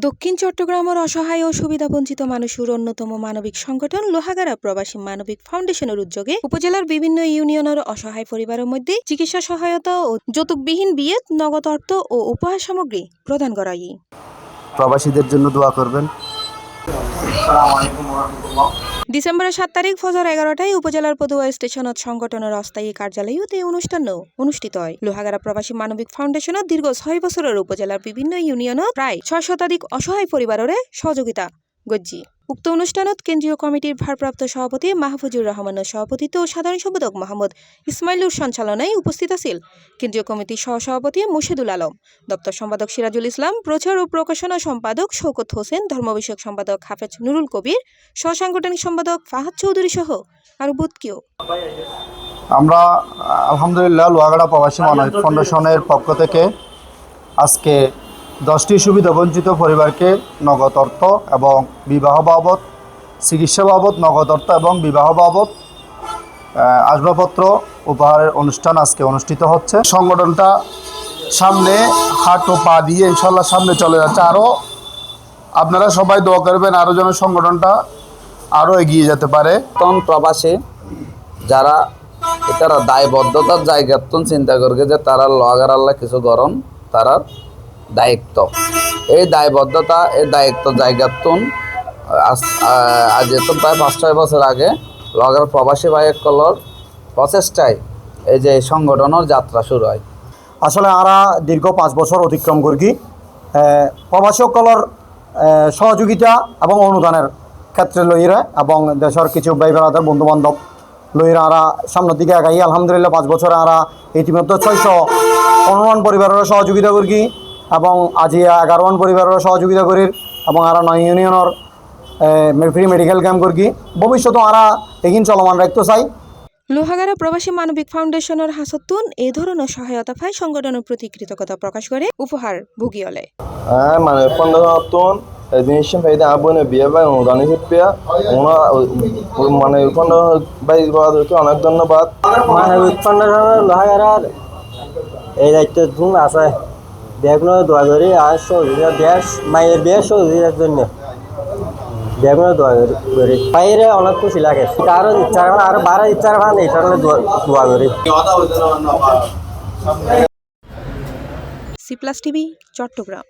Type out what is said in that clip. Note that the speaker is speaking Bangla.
দক্ষিণ চট্টগ্রামের অসহায় ও সুবিধাবঞ্চিত মানুষের অন্যতম মানবিক সংগঠন লোহাগাড়া প্রবাসী মানবিক ফাউন্ডেশনের উদ্যোগে উপজেলার বিভিন্ন ইউনিয়নের অসহায় পরিবারের মধ্যে চিকিৎসা সহায়তা ও যৌতুকবিহীন বিয়ে, নগদ অর্থ ও উপহার সামগ্রী প্রদান করা হয়। প্রবাসীদের জন্য দোয়া করবেন। ডিসেম্বরের 7 তারিখ ফজর 11টায় উপজেলার পদুয়া স্টেশনত সংগঠনের অস্থায়ী কার্যালয়ত এই অনুষ্ঠান অনুষ্ঠিত হয়। লোহাগাড়া প্রবাসী মানবিক ফাউন্ডেশনত দীর্ঘ 6 বছরের উপজেলার বিভিন্ন ইউনিয়নত প্রায় 6 শতাধিক অসহায় পরিবারের সহযোগিতা গজ্জি। উক্ত অনুষ্ঠানত কেন্দ্রীয় কমিটির ভারপ্রাপ্ত সভাপতি মাহফুজুর রহমানের সভাপতিত্ব ও সাধারণ সম্পাদক মোহাম্মদ ইসমাইলুর সঞ্চালনায় উপস্থিত আছেন কেন্দ্রীয় কমিটির সহসভাপতি মুর্শেদুল আলম, দপ্তর সম্পাদক সিরাজুল ইসলাম, প্রচার ও প্রকাশনা সম্পাদক শওকত হোসেন, ধর্ম বিষয়ক সম্পাদক হাফেজ নুরুল কবির, সহসাংগঠনিক সম্পাদক ফাহাদ চৌধুরী সহ আরো বহুত কেউ। আমরা আলহামদুলিল্লাহ লোহাগাড়া প্রবাসী মানবিক ফাউন্ডেশনের পক্ষ থেকে আজকে 10টি সুবিধাবঞ্চিত পরিবারকে নগদ অর্থ এবং বিবাহ বাবদ, চিকিৎসা বাবদ নগদ অর্থ এবং বিবাহ বাবদ আসবাবপত্র উপহারের অনুষ্ঠান আজকে অনুষ্ঠিত হচ্ছে। সংগঠনটা সামনে হাত ও পা দিয়ে ইনশাল্লাহ সামনে চলে যাচ্ছে। আরও আপনারা সবাই দোয়া করবেন আরও যেন সংগঠনটা আরও এগিয়ে যেতে পারে। প্রবাসী যারা তারা দায়বদ্ধতার জায়গাতন চিন্তা করবে যে তারা লোহাগাড়া আল্লাহ কিছু গরম তারা দায়িত্ব, এই দায়বদ্ধতা এই দায়িত্ব জায়গাতন আজ প্রায় 5-6 বছর আগে লোহাগাড়া প্রবাসী ভাইয়ের প্রচেষ্টায় এই যে সংগঠনের যাত্রা শুরু হয়। আসলে আমরা দীর্ঘ 5 বছর অতিক্রম করি প্রবাসী সকলের সহযোগিতা এবং অনুদানের ক্ষেত্রে লইরা এবং দেশের কিছু ভাই বেড়াদের বন্ধুবান্ধব লইরা আমরা সামনের দিকে আগাই। আলহামদুলিল্লাহ 5 বছরে আমরা ইতিমধ্যে 611 পরিবারের সহযোগিতা করি এবং আজি 11 পরিবারের সহযোগিতা করি এবং আমরা 9 ইউনিয়নের ফ্রি মেডিকেল ক্যাম্প করি। ভবিষ্যতে আমরা এগিয়ে চলমান রাখতে চাই। লোহাগাড়া প্রবাসী মানবিক ফাউন্ডেশনের হাসতুন এই ধরনের সহায়তা পায় সংগঠনের প্রতি কৃতজ্ঞতা প্রকাশ করে উপহার ভুগিয়লে। মানে ফাউন্ডেশন জিনিস ভাইদা আবনে বিয়ে ভাই অনুদান হিসেবে মানে ভাই অনেক ধন্যবাদ। মানবিক ফাউন্ডেশনের লোহাগাড়ার এই দায়িত্ব গুণ আছে দেখুন দোয়া করি আর সহযোগিতা দেশ মায়ের বিয়ে সহযোগিতার জন্য দেখুন দোয়া করি বাইরে অনেক খুশি লাগে। কারো ইচ্ছা আরো 12 ইচ্ছা ভান এই কারণে দোয়া করি। C plus TV Chittagong.